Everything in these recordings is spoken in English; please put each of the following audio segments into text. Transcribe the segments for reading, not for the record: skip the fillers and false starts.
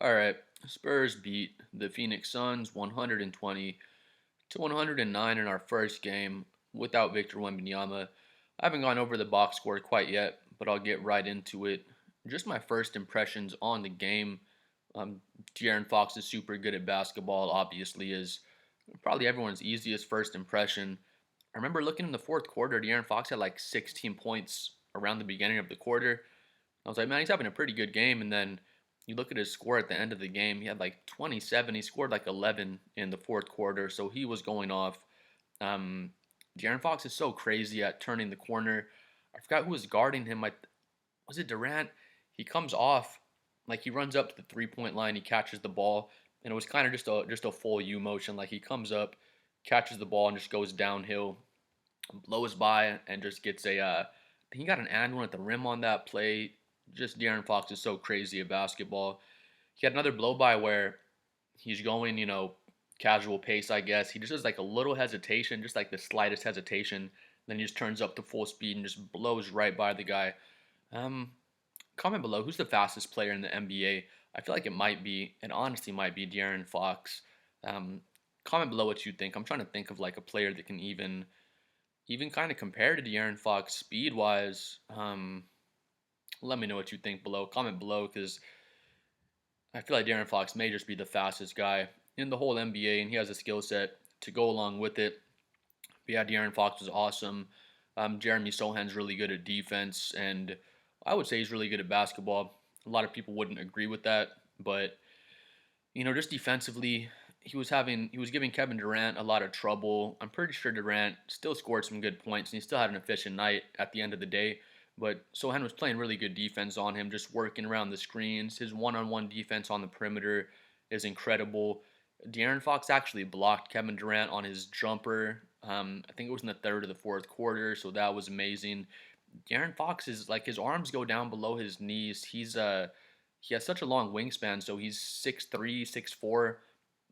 All right, Spurs beat the Phoenix Suns 120 to 109 in our first game without Victor Wembanyama. I haven't gone over the box score quite yet, but I'll get right into it. Just my first impressions on the game. Um, De'Aaron Fox is super good at basketball, obviously, is probably everyone's easiest first impression. I remember looking in the fourth quarter, De'Aaron Fox had like 16 points around the beginning of the quarter. I was like, man, he's having a pretty good game. And then you look at his score at the end of the game, he had like 27. He scored like 11 in the fourth quarter, so he was going off. Um, De'Aaron Fox is so crazy at turning the corner. I forgot who was guarding him. Was it Durant? He comes off, like he runs up to the 3 point line. He catches the ball, and it was kind of just a full U motion. Like he comes up, catches the ball, and just goes downhill, blows by, and just gets a. He got an and one at the rim on that play. Just De'Aaron Fox is so crazy at basketball. He had another blow by where he's going, casual pace, I guess. He just has like a little hesitation, just like the slightest hesitation. Then he just turns up to full speed and just blows right by the guy. Um, Comment below who's the fastest player in the NBA. I feel like it honestly might be De'Aaron Fox. Um, Comment below what you think. I'm trying to think of like a player that can even kind of compare to De'Aaron Fox speed wise. Let me know what you think below. Comment below because I feel like De'Aaron Fox may just be the fastest guy in the whole NBA, and he has a skill set to go along with it. But yeah, De'Aaron Fox was awesome. Jeremy Sohan's really good at defense, and I would say he's really good at basketball. A lot of people wouldn't agree with that, but just defensively, he was giving Kevin Durant a lot of trouble. I'm pretty sure Durant still scored some good points, and he still had an efficient night at the end of the day. But Sohan was playing really good defense on him, just working around the screens. His one-on-one defense on the perimeter is incredible. De'Aaron Fox actually blocked Kevin Durant on his jumper. I think it was in the third or the fourth quarter, so that was amazing. De'Aaron Fox is like his arms go down below his knees. He has such a long wingspan, so he's 6'3", 6'4".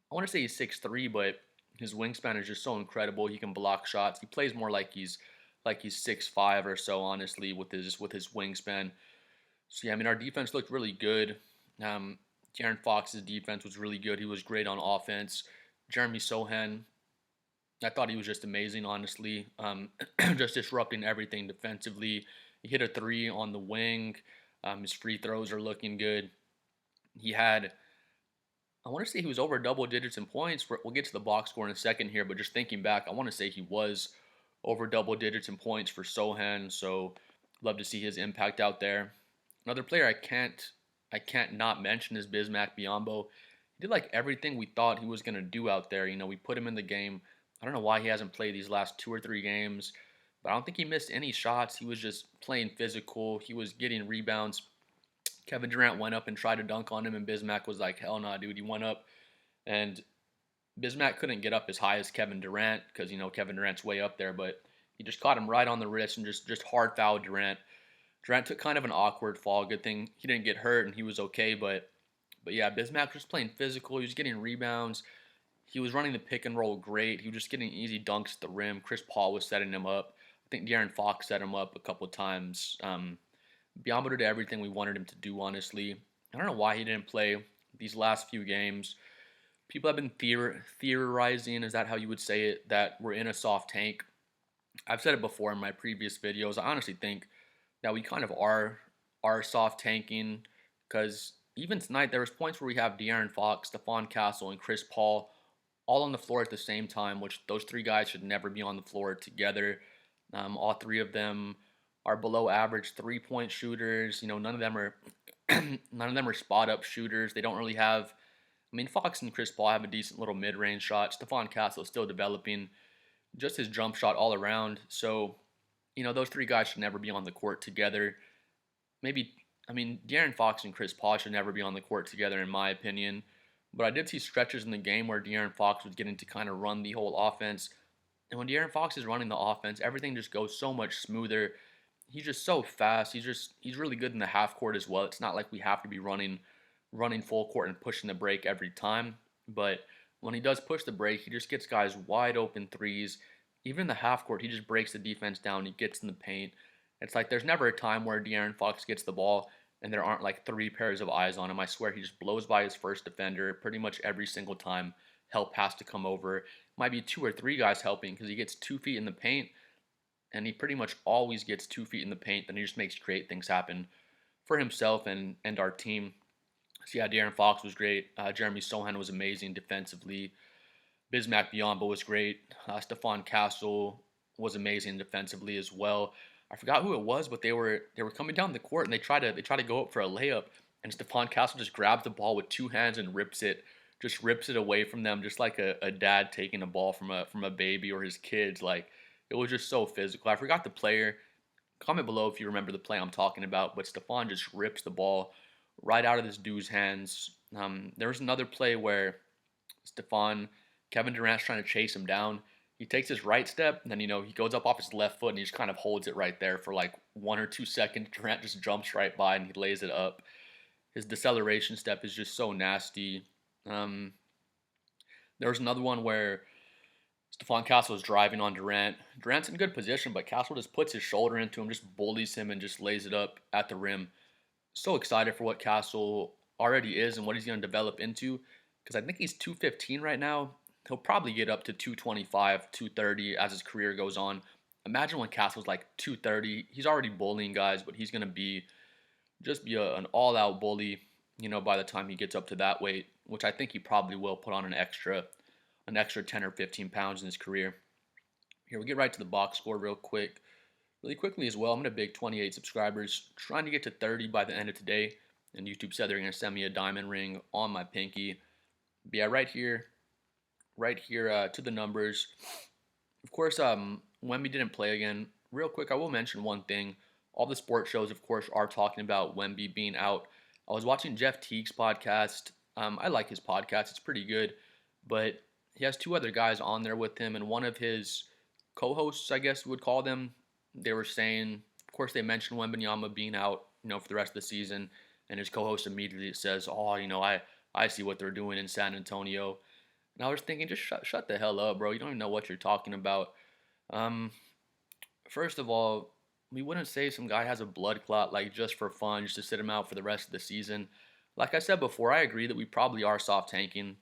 I want to say he's 6'3", but his wingspan is just so incredible. He can block shots. He plays more like he's 6'5" or so, honestly, with his wingspan. So yeah, I mean our defense looked really good. Um, De'Aaron Fox's defense was really good. He was great on offense. Jeremy Sohan, I thought he was just amazing, honestly. Just disrupting everything defensively. He hit a three on the wing. His free throws are looking good. He had, I want to say he was over double digits in points. We'll get to the box score in a second here, but just thinking back, I want to say he was over double digits in points for Sohan. So love to see his impact out there. Another player I can't not mention is Bismack Biyombo. He did like everything we thought he was gonna do out there. We put him in the game. I don't know why he hasn't played these last 2 or 3 games, but I don't think he missed any shots. He was just playing physical. He was getting rebounds. Kevin Durant went up and tried to dunk on him, and Bismack was like, "Hell nah, dude." He went up, and Bismack couldn't get up as high as Kevin Durant because Kevin Durant's way up there, but he just caught him right on the wrist and just hard fouled Durant. Durant took kind of an awkward fall. Good thing he didn't get hurt and he was okay. But yeah, Bismack was playing physical. He was getting rebounds. He was running the pick and roll great. He was just getting easy dunks at the rim. Chris Paul was setting him up. I think De'Aaron Fox set him up a couple of times. Biyombo did everything we wanted him to do, honestly. I don't know why he didn't play these last few games. People have been theorizing, is that how you would say it, that we're in a soft tank. I've said it before in my previous videos. I honestly think that we kind of are soft tanking because even tonight there was points where we have De'Aaron Fox, Stephon Castle, and Chris Paul all on the floor at the same time, which those three guys should never be on the floor together. All three of them are below average 3 point shooters. None of them are none of them are spot up shooters. They don't really have. I mean, Fox and Chris Paul have a decent little mid range shot. Stephon Castle is still developing just his jump shot all around. So, those three guys should never be on the court together. Maybe, I mean, De'Aaron Fox and Chris Paul should never be on the court together, in my opinion. But I did see stretches in the game where De'Aaron Fox was getting to kind of run the whole offense. And when De'Aaron Fox is running the offense, everything just goes so much smoother. He's just so fast. He's really good in the half court as well. It's not like we have to be running full court and pushing the break every time. But when he does push the break, he just gets guys wide open threes. Even in the half court, he just breaks the defense down. He gets in the paint. It's like there's never a time where De'Aaron Fox gets the ball and there aren't like three pairs of eyes on him. I swear he just blows by his first defender pretty much every single time help has to come over. Might be two or three guys helping because he gets 2 feet in the paint, and he pretty much always gets 2 feet in the paint. Then he just makes great things happen for himself and our team. So yeah, De'Aaron Fox was great. Jeremy Sohan was amazing defensively. Bismack Biyombo was great. Stephon Castle was amazing defensively as well. I forgot who it was, but they were coming down the court and they try to go up for a layup, and Stephon Castle just grabs the ball with two hands and rips it away from them, just like a dad taking a ball from a baby or his kids. Like it was just so physical. I forgot the player. Comment below if you remember the play I'm talking about. But Stephon just rips the ball right out of this dude's hands. There was another play where Stephon, Kevin Durant's trying to chase him down. He takes his right step, and then he goes up off his left foot, and he just kind of holds it right there for like 1 or 2 seconds. Durant just jumps right by, and he lays it up. His deceleration step is just so nasty. Um, there was another one where Stephon Castle is driving on Durant. Durant's in good position, but Castle just puts his shoulder into him, just bullies him, and just lays it up at the rim. So excited for what Castle already is and what he's going to develop into, because I think he's 215 right now. He'll probably get up to 225, 230 as his career goes on. Imagine when Castle's like 230. He's already bullying guys, but he's going to be an all-out bully, by the time he gets up to that weight, which I think he probably will put on an extra 10 or 15 pounds in his career. Here, we'll get right to the box score really quickly as well. I'm at a big 28 subscribers, trying to get to 30 by the end of today. And YouTube said they're going to send me a diamond ring on my pinky. But yeah, right here to the numbers. Of course, Wemby didn't play again. Real quick, I will mention one thing. All the sports shows, of course, are talking about Wemby being out. I was watching Jeff Teague's podcast. I like his podcast. It's pretty good. But he has two other guys on there with him, and one of his co-hosts, I guess you would call them, they were saying, of course, they mentioned Wembanyama being out, for the rest of the season, and his co-host immediately says, "Oh, I see what they're doing in San Antonio." And I was thinking, just shut the hell up, bro. You don't even know what you're talking about. Um, First of all, we wouldn't say some guy has a blood clot like just for fun, just to sit him out for the rest of the season. Like I said before, I agree that we probably are soft tanking.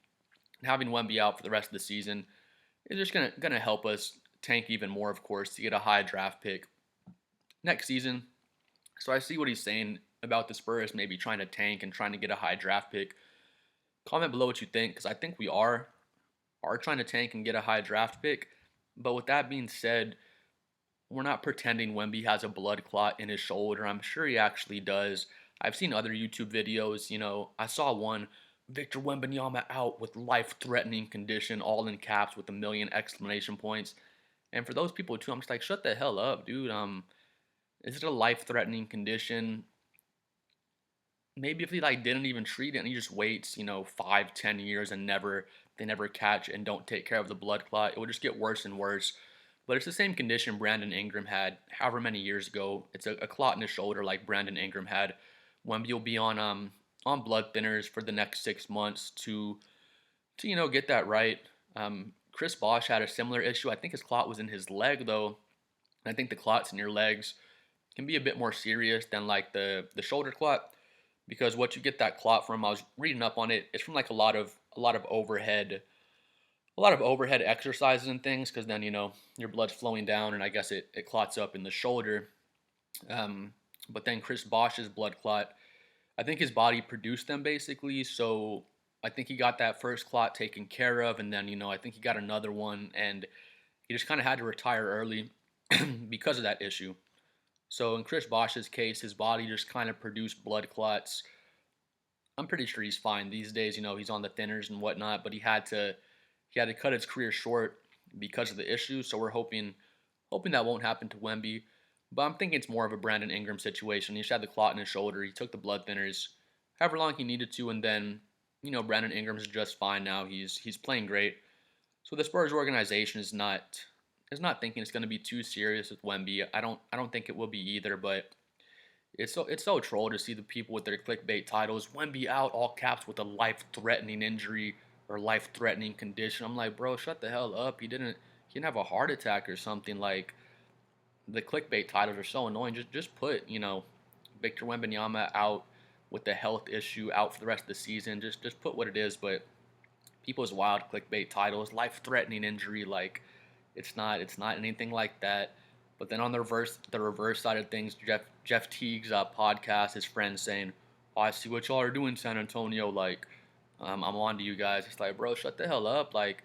Having Wemby out for the rest of the season is just gonna help us tank even more, of course, to get a high draft pick next season. So I see what he's saying about the Spurs maybe trying to tank and trying to get a high draft pick. Comment below what you think, because I think we are trying to tank and get a high draft pick. But with that being said, we're not pretending Wemby has a blood clot in his shoulder. I'm sure he actually does. I've seen other YouTube videos. I saw one, Victor Wembanyama out with life-threatening condition, all in caps with a million exclamation points. And for those people too, I'm just like, shut the hell up, dude. Is it a life-threatening condition? Maybe if he like didn't even treat it and he just waits, 5, 10 years and they never catch and don't take care of the blood clot, it would just get worse and worse. But it's the same condition Brandon Ingram had however many years ago. It's a clot in his shoulder like Brandon Ingram had. Wemby will be on blood thinners for the next 6 months to get that right. Chris Bosh had a similar issue. I think his clot was in his leg though. I think the clots in your legs can be a bit more serious than like the shoulder clot, because what you get that clot from, I was reading up on it, it's from like a lot of overhead exercises and things, because then your blood's flowing down and I guess it clots up in the shoulder. But then Chris Bosh's blood clot, I think his body produced them basically, so I think he got that first clot taken care of, and then I think he got another one, and he just kind of had to retire early because of that issue. So in Chris Bosh's case, his body just kind of produced blood clots. I'm pretty sure he's fine these days. He's on the thinners and whatnot, but he had to cut his career short because of the issue. So we're hoping that won't happen to Wemby. But I'm thinking it's more of a Brandon Ingram situation. He just had the clot in his shoulder. He took the blood thinners however long he needed to, and then Brandon Ingram's just fine now. He's playing great. So the Spurs organization is not thinking it's going to be too serious with Wemby. I don't think it will be either. But it's so troll to see the people with their clickbait titles. Wemby out, all caps, with a life-threatening injury or life-threatening condition. I'm like, bro, shut the hell up. He didn't have a heart attack or something. Like, the clickbait titles are so annoying. Just put, Victor Wembanyama out with the health issue out for the rest of the season. Just put what it is. But people's wild clickbait titles, life-threatening injury, like it's not anything like that. But then on the reverse side of things, Jeff Teague's podcast, his friends saying, "Oh, I see what y'all are doing, San Antonio. Like, I'm on to you guys." It's like, bro, shut the hell up. Like,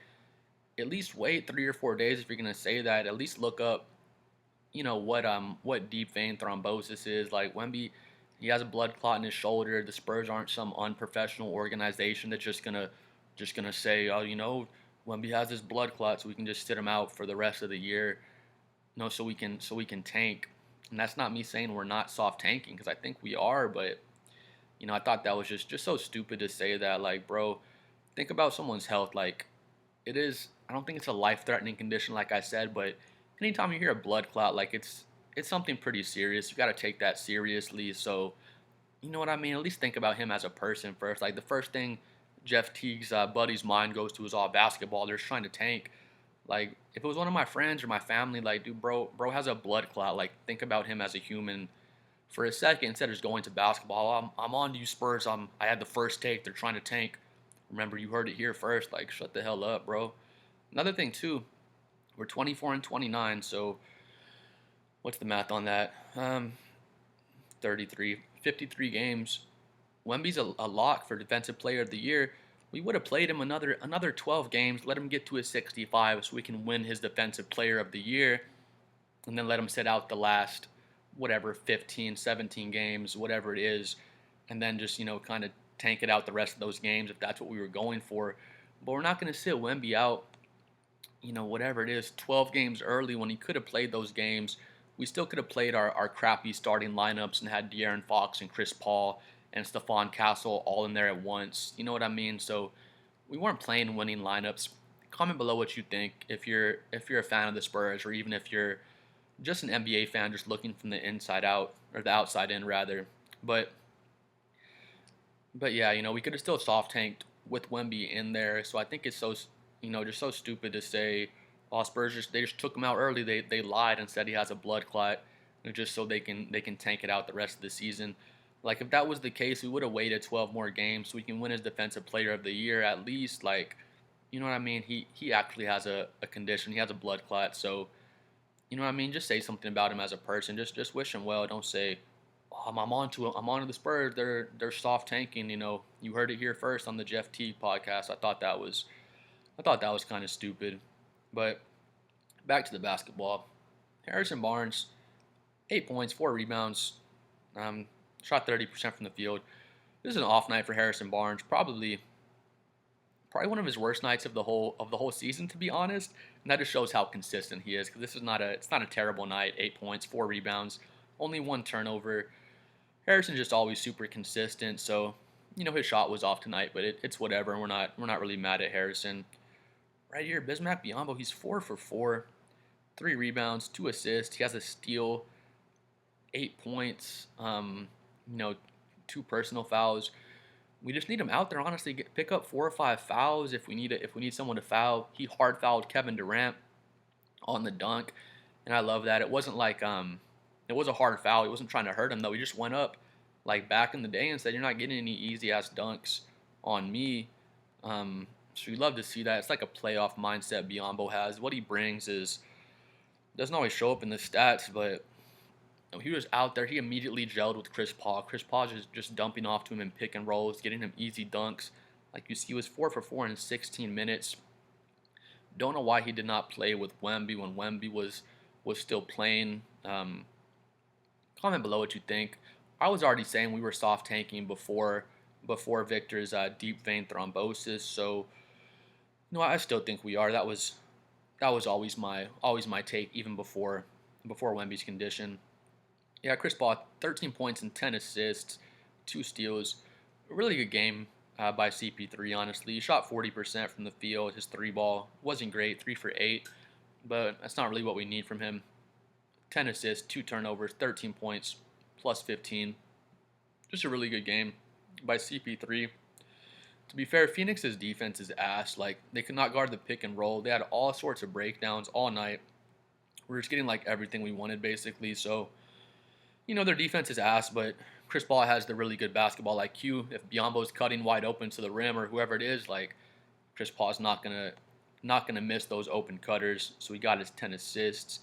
at least wait 3 or 4 days if you're gonna say that. At least look up, what deep vein thrombosis is. Like Wemby, he has a blood clot in his shoulder. The Spurs aren't some unprofessional organization that's just gonna say, oh, Wemby has this blood clot, so we can just sit him out for the rest of the year, so we can tank. And that's not me saying we're not soft tanking, because I think we are, but I thought that was just so stupid to say that. Like, bro, think about someone's health. Like, it is. I don't think it's a life-threatening condition, like I said, but anytime you hear a blood clot, like it's something pretty serious. You got to take that seriously. So, you know what I mean? At least think about him as a person first. Like, the first thing Jeff Teague's buddy's mind goes to is all basketball. They're just trying to tank. Like, if it was one of my friends or my family, like, dude, bro has a blood clot. Like, think about him as a human for a second instead of just going to basketball. I'm on to you, Spurs. I had the first take. They're trying to tank. Remember, you heard it here first. Like, shut the hell up, bro. Another thing too, we're 24 and 29. So what's the math on that? 33, 53 games. Wemby's a lock for Defensive Player of the Year. We would have played him another 12 games, let him get to his 65 so we can win his Defensive Player of the Year, and then let him sit out the last, whatever, 15, 17 games, whatever it is, and then just, kind of tank it out the rest of those games if that's what we were going for. But we're not going to sit Wemby out, whatever it is, 12 games early when he could have played those games. We still could have played our crappy starting lineups and had De'Aaron Fox and Chris Paul and Stephon Castle all in there at once. You know what I mean? So we weren't playing winning lineups. Comment below what you think if you're a fan of the Spurs, or even if you're just an NBA fan just looking from the inside out, or the outside in rather. But yeah, we could have still soft tanked with Wemby in there. So I think it's so just so stupid to say, oh, Spurs they just took him out early. They lied and said he has a blood clot, just so they can tank it out the rest of the season. Like, if that was the case, we would have waited 12 more games so we can win his Defensive Player of the Year at least. Like, you know what I mean? He actually has a condition. He has a blood clot. So, you know what I mean? Just say something about him as a person. Just wish him well. Don't say, oh, I'm on to the Spurs. They're soft tanking. You heard it here first on the Jeff Teague podcast. I thought that was kind of stupid. But back to the basketball. Harrison Barnes, 8 points, 4 rebounds. Shot 30% from the field. This is an off night for Harrison Barnes. Probably one of his worst nights of the whole season, to be honest. And that just shows how consistent he is. Because this is not a terrible night. 8 points, 4 rebounds, only 1 turnover. Harrison's just always super consistent. So his shot was off tonight, but it's whatever. And we're not really mad at Harrison. Right here, Bismack Biyombo. He's 4 for 4, 3 rebounds, 2 assists. He has a steal, 8 points. 2 personal fouls. We just need him out there, honestly. Pick up 4 or 5 fouls if we need someone to foul. He hard fouled Kevin Durant on the dunk, and I love that. It wasn't like it was a hard foul. He wasn't trying to hurt him though. He just went up like back in the day and said, "You're not getting any easy ass dunks on me." So we love to see that. It's like a playoff mindset Biyombo has. What he brings doesn't always show up in the stats, but he was out there. He immediately gelled with Chris Paul. Chris Paul just dumping off to him in pick and rolls, getting him easy dunks. Like you see, he was 4 for 4 in 16 minutes. Don't know why he did not play with Wemby when Wemby was still playing. Comment below what you think. I was already saying we were soft tanking before Victor's deep vein thrombosis. So I still think we are. That was always my take, even before Wemby's condition. Yeah, Chris Paul, 13 points and 10 assists, 2 steals. A really good game by CP3, honestly. He shot 40% from the field. His 3-ball wasn't great, 3 for 8, but that's not really what we need from him. 10 assists, 2 turnovers, 13 points, plus 15. Just a really good game by CP3. To be fair, Phoenix's defense is ass. Like, they could not guard the pick and roll. They had all sorts of breakdowns all night. We were just getting, like, everything we wanted, basically. So, their defense is ass, but Chris Paul has the really good basketball IQ. If Biombo's cutting wide open to the rim or whoever it is, like Chris Paul's not gonna miss those open cutters. So he got his 10 assists.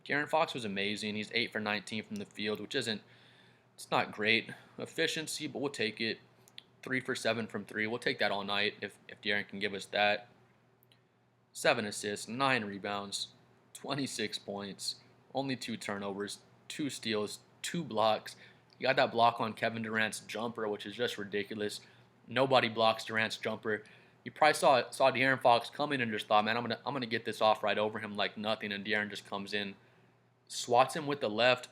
De'Aaron Fox was amazing. He's 8 for 19 from the field, which isn't it's not great efficiency, but we'll take it. 3 for 7 from three. We'll take that all night if De'Aaron can give us that. 7 assists, 9 rebounds, 26 points, only 2 turnovers, 2 steals, 2 blocks. He got that block on Kevin Durant's jumper, which is just ridiculous. Nobody blocks Durant's jumper. You probably saw De'Aaron Fox coming and just thought, man, I'm gonna get this off right over him like nothing, and De'Aaron just comes in, swats him with the left,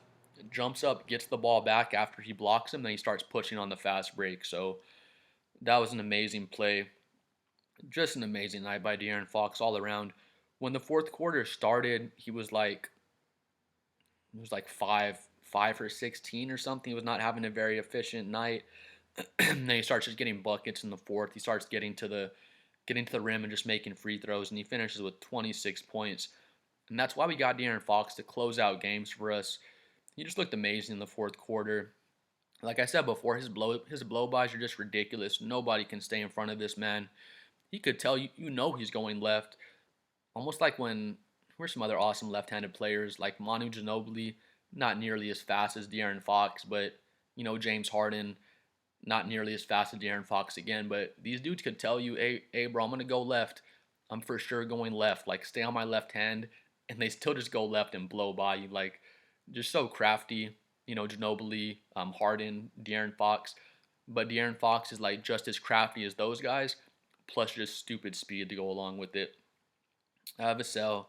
jumps up, gets the ball back after he blocks him, then he starts pushing on the fast break. So that was an amazing play. Just an amazing night by De'Aaron Fox all around. When the fourth quarter started, he was like five for 16 or something. He was not having a very efficient night. Then he starts just getting buckets in the fourth. He starts getting to the rim and just making free throws, and he finishes with 26 points. And that's why we got De'Aaron Fox to close out games for us. He just looked amazing in the fourth quarter. Like I said before, his blow bys are just ridiculous. Nobody can stay in front of this man. He could tell you, he's going left. Almost like when where's some other awesome left-handed players like Manu Ginobili, not nearly as fast as De'Aaron Fox, but James Harden, not nearly as fast as De'Aaron Fox again. But these dudes could tell you, hey, bro, I'm gonna go left. I'm for sure going left. Like stay on my left hand, and they still just go left and blow by you. Like just so crafty. Ginobili, Harden, De'Aaron Fox. But De'Aaron Fox is like just as crafty as those guys, plus just stupid speed to go along with it. Vassell,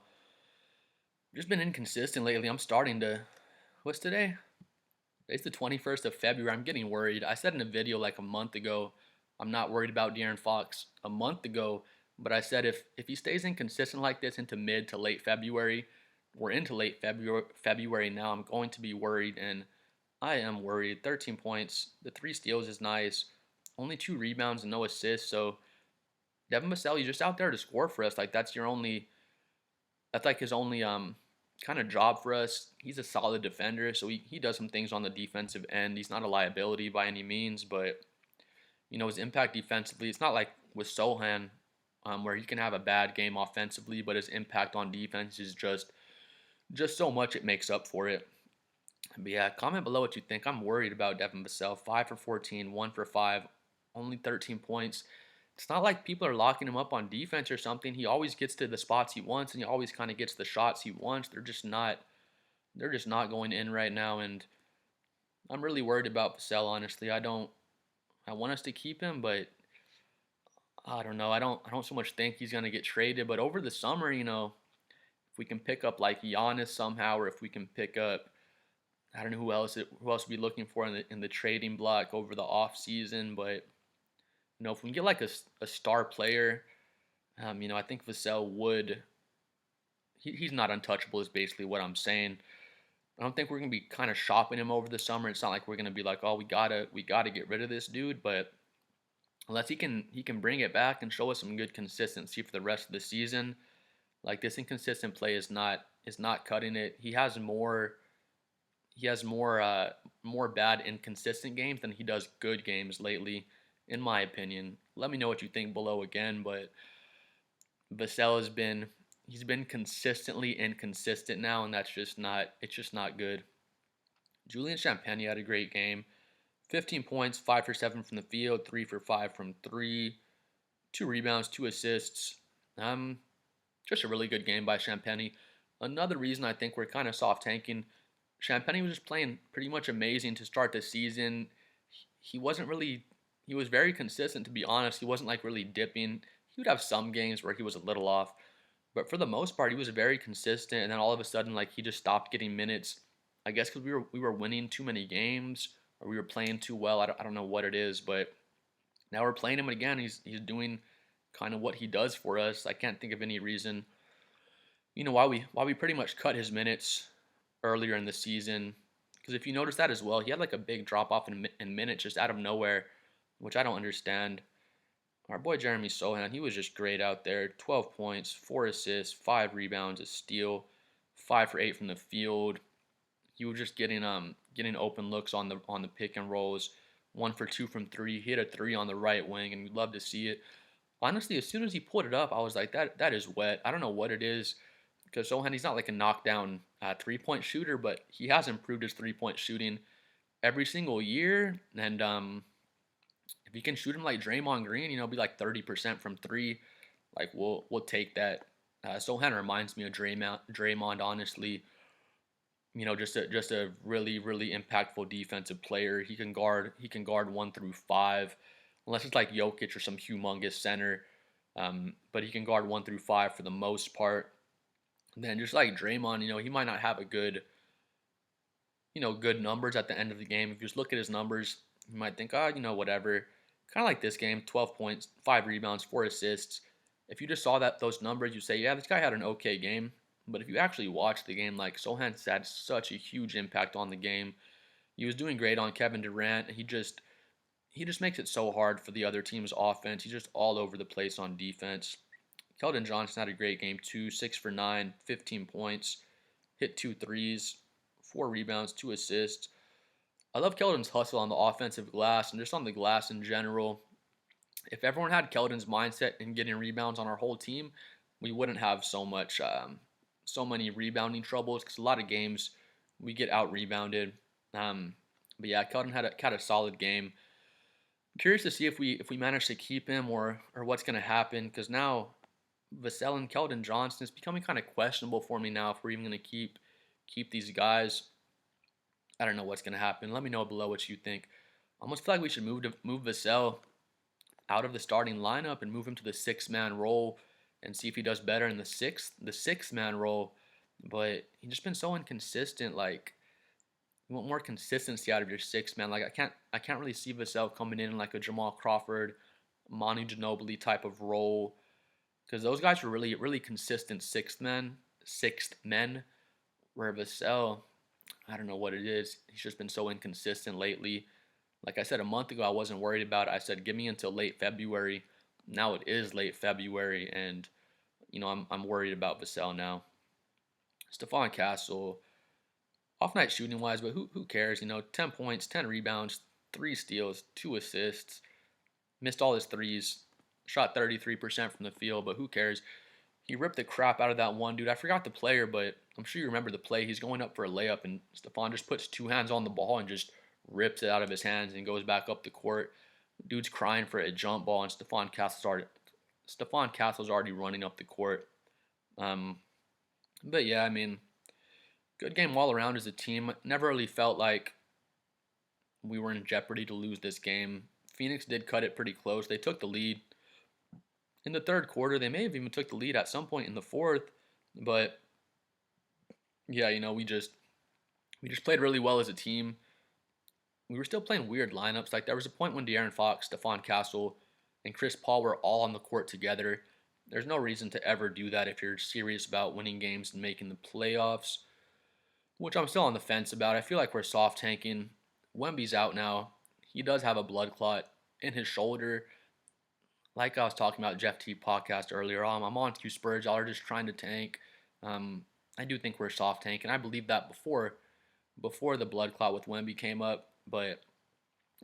just been inconsistent lately. I'm starting to. What's today? It's the 21st of February. I'm getting worried. I said in a video like a month ago, I'm not worried about De'Aaron Fox a month ago, but I said if he stays inconsistent like this into mid to late February, we're into late February now, I'm going to be worried, and I am worried. 13 points. The 3 steals is nice. Only 2 rebounds and no assists, so Devin Vassell, you're just out there to score for us. Like that's like his only kind of job for us. He's a solid defender, so he does some things on the defensive end. He's not a liability by any means, but his impact defensively, it's not like with Sohan, where he can have a bad game offensively, but his impact on defense is just so much it makes up for it. But yeah, comment below what you think. I'm worried about Devin Vassell. 5 for 14, 1 for 5, only 13 points. It's not like people are locking him up on defense or something. He always gets to the spots he wants, and he always kind of gets the shots he wants. They're just not going in right now, and I'm really worried about Vassell, honestly. I want us to keep him, but I don't know. I don't so much think he's gonna get traded. But over the summer, if we can pick up like Giannis somehow, or if we can pick up, I don't know who else we looking for in the trading block over the off season. But if we can get like a star player, I think Vassell would. He's not untouchable. Is basically what I'm saying. I don't think we're gonna be kind of shopping him over the summer. It's not like we're gonna be like, oh, we gotta get rid of this dude. But unless he can bring it back and show us some good consistency for the rest of the season, like this inconsistent play is not cutting it. He has more bad inconsistent games than he does good games lately, in my opinion. Let me know what you think below again, but Vassell he's been consistently inconsistent now, and it's just not good. Julian Champagnie had a great game. 15 points, 5 for 7 from the field, 3 for 5 from 3, 2 rebounds, 2 assists. Just a really good game by Champagnie. Another reason I think we're kind of soft tanking, Champagnie was just playing pretty much amazing to start the season. He was very consistent, to be honest. He wasn't like really dipping. He would have some games where he was a little off, but for the most part, he was very consistent. And then all of a sudden, like he just stopped getting minutes. I guess because we were winning too many games, or we were playing too well. I don't know what it is, but now we're playing him again. He's doing kind of what he does for us. I can't think of any reason, why we pretty much cut his minutes earlier in the season. Because if you notice that as well, he had like a big drop off in minutes just out of nowhere, which I don't understand. Our boy Jeremy Sohan, he was just great out there. 12 points, 4 assists, 5 rebounds, a steal, 5 for 8 from the field. He was just getting getting open looks on the pick and rolls. 1 for 2 from three. He hit a three on the right wing, and we'd love to see it. Honestly, as soon as he put it up, I was like, that is wet. I don't know what it is, because Sohan, he's not like a knockdown 3-point shooter, but he has improved his 3-point shooting every single year. And if he can shoot him like Draymond Green, be like 30% from three, like we'll take that. Sohan reminds me of Draymond, honestly. Just a really really impactful defensive player. He can guard 1 through 5, unless it's like Jokic or some humongous center. But he can guard 1 through 5 for the most part. And then just like Draymond, he might not have a good numbers at the end of the game. If you just look at his numbers, you might think, whatever. Kind of like this game, 12 points, 5 rebounds, 4 assists. If you just saw those numbers, you say, yeah, this guy had an okay game. But if you actually watch the game, like Sohan's had such a huge impact on the game. He was doing great on Kevin Durant. He just makes it so hard for the other team's offense. He's just all over the place on defense. Keldon Johnson had a great game too, 6 for 9, 15 points, hit 2 threes, 4 rebounds, 2 assists. I love Keldon's hustle on the offensive glass and just on the glass in general. If everyone had Keldon's mindset in getting rebounds on our whole team, we wouldn't have so many rebounding troubles, because a lot of games we get out rebounded. But yeah, Keldon had a solid game. Curious to see if we manage to keep him, or what's going to happen, because now Vassell and Keldon Johnson is becoming kind of questionable for me now if we're even going to keep these guys. I don't know what's going to happen. Let me know below what you think. I almost feel like we should move Vassell out of the starting lineup and move him to the 6-man role and see if he does better in the 6-man role. But he's just been so inconsistent. Like, you want more consistency out of your 6-man. Like, I can't really see Vassell coming in like a Jamal Crawford, Manu Ginobili type of role, because those guys were really really consistent sixth men. Where Vassell, I don't know what it is. He's just been so inconsistent lately. Like I said a month ago, I wasn't worried about it. I said give me until late February. Now it is late February, and I'm worried about Vassell now. Stephon Castle, off night shooting wise, but who cares? 10 points, 10 rebounds, 3 steals, 2 assists. Missed all his threes. Shot 33% from the field, but who cares? He ripped the crap out of that one dude. I forgot the player, but I'm sure you remember the play. He's going up for a layup, and Stephon just puts 2 hands on the ball and just rips it out of his hands and goes back up the court. Dude's crying for a jump ball, and Stephon Castle's already running up the court. But yeah, I mean, good game all around as a team. Never really felt like we were in jeopardy to lose this game. Phoenix did cut it pretty close. They took the lead in the third quarter. They may have even took the lead at some point in the fourth. But yeah, we just played really well as a team. We were still playing weird lineups. Like, there was a point when De'Aaron Fox, Stephon Castle, and Chris Paul were all on the court together. There's no reason to ever do that if you're serious about winning games and making the playoffs, which I'm still on the fence about. I feel like we're soft tanking. Wemby's out now. He does have a blood clot in his shoulder. Like I was talking about Jeff T podcast earlier on, I'm on to Spurs. Y'all are just trying to tank. I do think we're soft tank, and I believe that before the blood clot with Wemby came up. But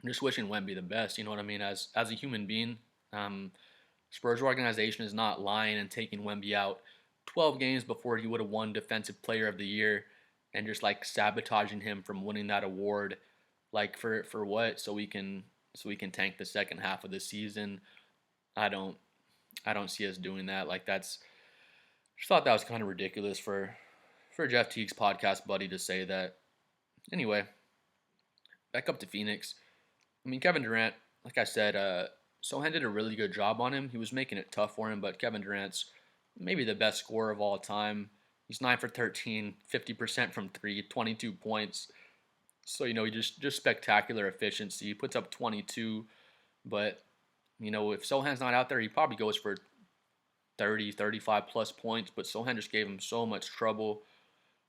I'm just wishing Wemby the best. You know what I mean? As a human being, Spurs organization is not lying and taking Wemby out 12 games before he would have won Defensive Player of the Year, and just like sabotaging him from winning that award. Like, for what? So we can tank the second half of the season. I don't see us doing that. Like, just thought that was kind of ridiculous for Jeff Teague's podcast buddy to say that. Anyway, back up to Phoenix. I mean, Kevin Durant, like I said, Sohan did a really good job on him. He was making it tough for him, but Kevin Durant's maybe the best scorer of all time. He's 9 for 13, 50% from three, 22 points. So, he just spectacular efficiency. He puts up 22, but, if Sohan's not out there, he probably goes for 30, 35 plus points, but Sohan just gave him so much trouble.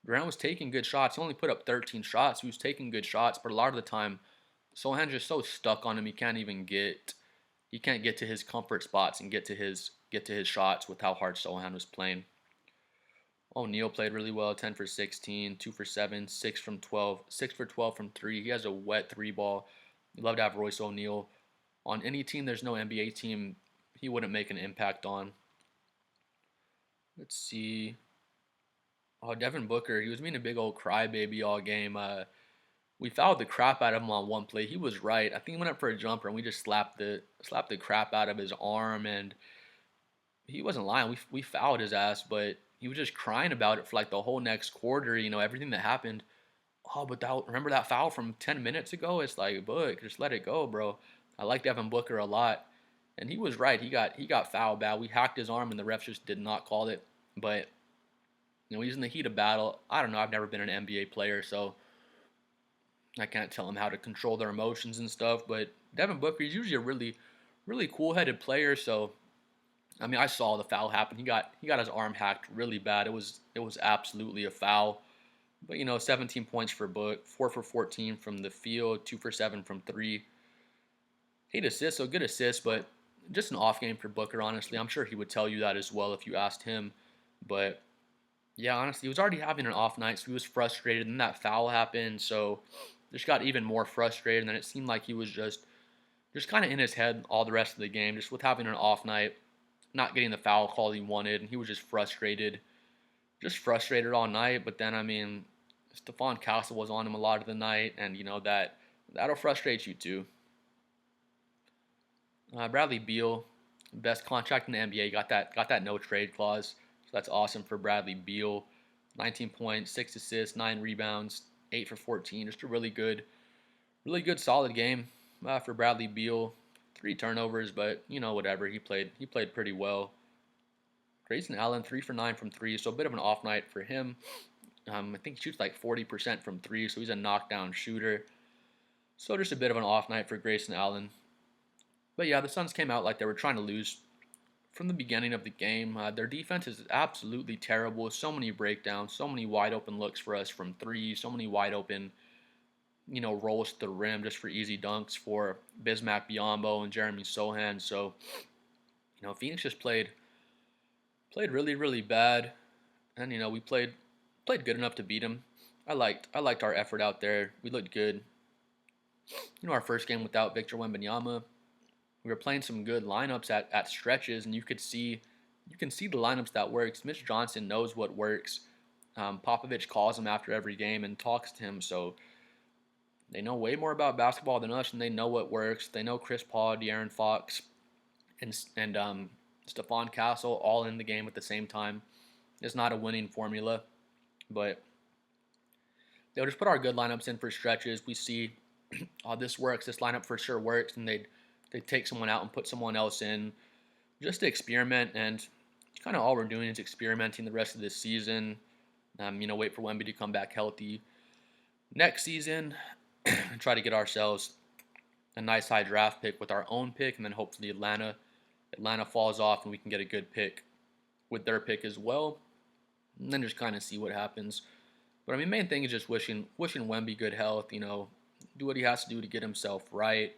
Durant was taking good shots. He only put up 13 shots. He was taking good shots, but a lot of the time, Sohan's just so stuck on him. He can't get to his comfort spots and get to his shots with how hard Sohan was playing. O'Neal played really well, 10 for 16, 2 for 7, 6 from 12, 6 for 12 from 3. He has a wet 3 ball. You'd love to have Royce O'Neal on any team. There's no NBA team he wouldn't make an impact on. Let's see. Oh, Devin Booker, he was being a big old crybaby all game. We fouled the crap out of him on one play. He was right. I think he went up for a jumper, and we just slapped the crap out of his arm, and he wasn't lying. We fouled his ass, but he was just crying about it for like the whole next quarter. Everything that happened. Oh, but remember that foul from 10 minutes ago? It's like, Book, just let it go, bro. I like Devin Booker a lot, and he was right. He got fouled bad. We hacked his arm, and the refs just did not call it. But he's in the heat of battle. I don't know. I've never been an NBA player, so I can't tell him how to control their emotions and stuff. But Devin Booker, he's usually a really, really cool-headed player. So I mean, I saw the foul happen. He got his arm hacked really bad. It was absolutely a foul. But 17 points for Book, 4 for 14 from the field, 2 for 7 from 3. 8 assists, so good assists, but just an off game for Booker, honestly. I'm sure he would tell you that as well if you asked him. But yeah, honestly, he was already having an off night, so he was frustrated. And that foul happened, so just got even more frustrated. And then it seemed like he was just kind of in his head all the rest of the game, just with having an off night, not getting the foul call he wanted, and he was just frustrated all night. But then, I mean, Stephon Castle was on him a lot of the night, and that'll frustrate you too. Bradley Beal, best contract in the NBA, got that no trade clause, so that's awesome for Bradley Beal. 19 points, 6 assists, 9 rebounds, 8 for 14. Just a really good, solid game for Bradley Beal. 3 turnovers, but whatever. He played pretty well. Grayson Allen, 3 for 9 from 3, so a bit of an off night for him. I think he shoots like 40% from 3, so he's a knockdown shooter. So just a bit of an off night for Grayson Allen. But yeah, the Suns came out like they were trying to lose from the beginning of the game. Their defense is absolutely terrible. So many breakdowns, so many wide open looks for us from 3, so many wide open, rolls to the rim just for easy dunks for Bismack Biyombo and Jeremy Sohan. So, Phoenix just played really, really bad, and we played good enough to beat them. I liked our effort out there. We looked good. Our first game without Victor Wembanyama, we were playing some good lineups at stretches, and you can see the lineups that works. Mitch Johnson knows what works. Popovich calls him after every game and talks to him, so they know way more about basketball than us, and they know what works. They know Chris Paul, De'Aaron Fox, and Stephon Castle all in the game at the same time. It's not a winning formula, but they'll just put our good lineups in for stretches. We see, oh, this works. This lineup for sure works, and they'd take someone out and put someone else in just to experiment. And kind of all we're doing is experimenting the rest of this season. Wait for Wemby to come back healthy next season and try to get ourselves a nice high draft pick with our own pick, and then hopefully Atlanta falls off and we can get a good pick with their pick as well, and then just kind of see what happens. But I mean, main thing is just wishing Wemby good health. Do what he has to do to get himself right.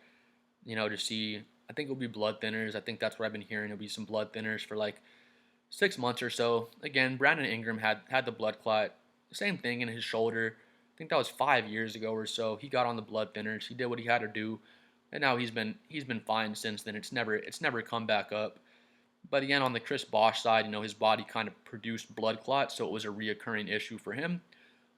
To see. I think it'll be blood thinners. I think that's what I've been hearing. It'll be some blood thinners for like 6 months or so. Again, Brandon Ingram had the blood clot. Same thing in his shoulder. I think that was 5 years ago or so. He got on the blood thinners. He did what he had to do, and now he's been fine since then. It's never come back up. But again, on the Chris Bosh side, his body kind of produced blood clots, so it was a reoccurring issue for him.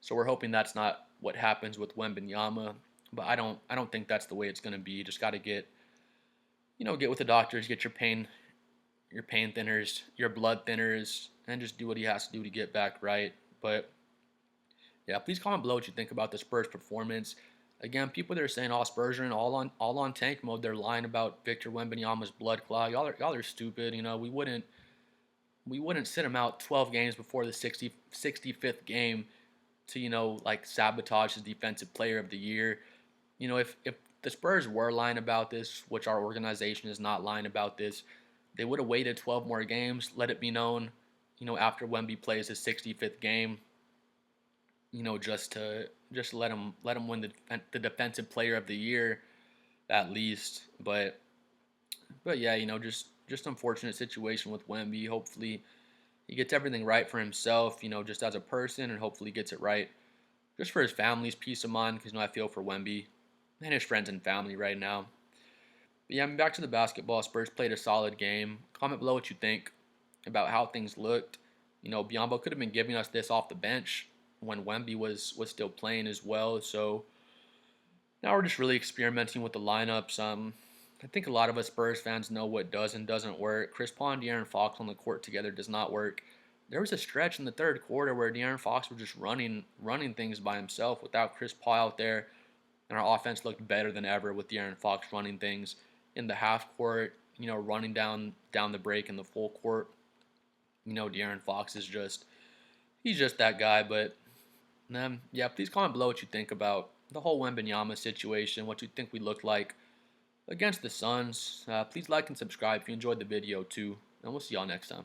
So we're hoping that's not what happens with Wembanyama. But I don't think that's the way it's going to be. Just got to get with the doctors, get your pain thinners, your blood thinners, and just do what he has to do to get back right. But yeah, please comment below what you think about the Spurs performance. Again, people that are saying all Spurs are in all on tank mode, they're lying about Victor Wembanyama's blood clot. Y'all are stupid. We wouldn't sit him out 12 games before the 65th game to like sabotage his defensive player of the year. If the Spurs were lying about this, which our organization is not lying about this, they would have waited 12 more games, let it be known, after Wemby plays his 65th game, just to let him win the defensive player of the year at least. But yeah, just unfortunate situation with Wemby. Hopefully He gets everything right for himself, just as a person, and hopefully gets it right just for his family's peace of mind. Because I feel for Wemby and his friends and family right now. But yeah, back to the basketball. Spurs played a solid game. Comment below what you think about how things looked. Biombo could have been giving us this off the bench when Wemby was still playing as well. So now we're just really experimenting with the lineups. I think a lot of us Spurs fans know what does and doesn't work. Chris Paul and De'Aaron Fox on the court together does not work. There was a stretch in the third quarter where De'Aaron Fox was just running things by himself without Chris Paul out there, and our offense looked better than ever with De'Aaron Fox running things in the half court. Running down the break in the full court. De'Aaron Fox is he's just that guy. But yeah, please comment below what you think about the whole Wembanyama situation, what you think we looked like against the Suns. Please like and subscribe if you enjoyed the video too, and we'll see y'all next time.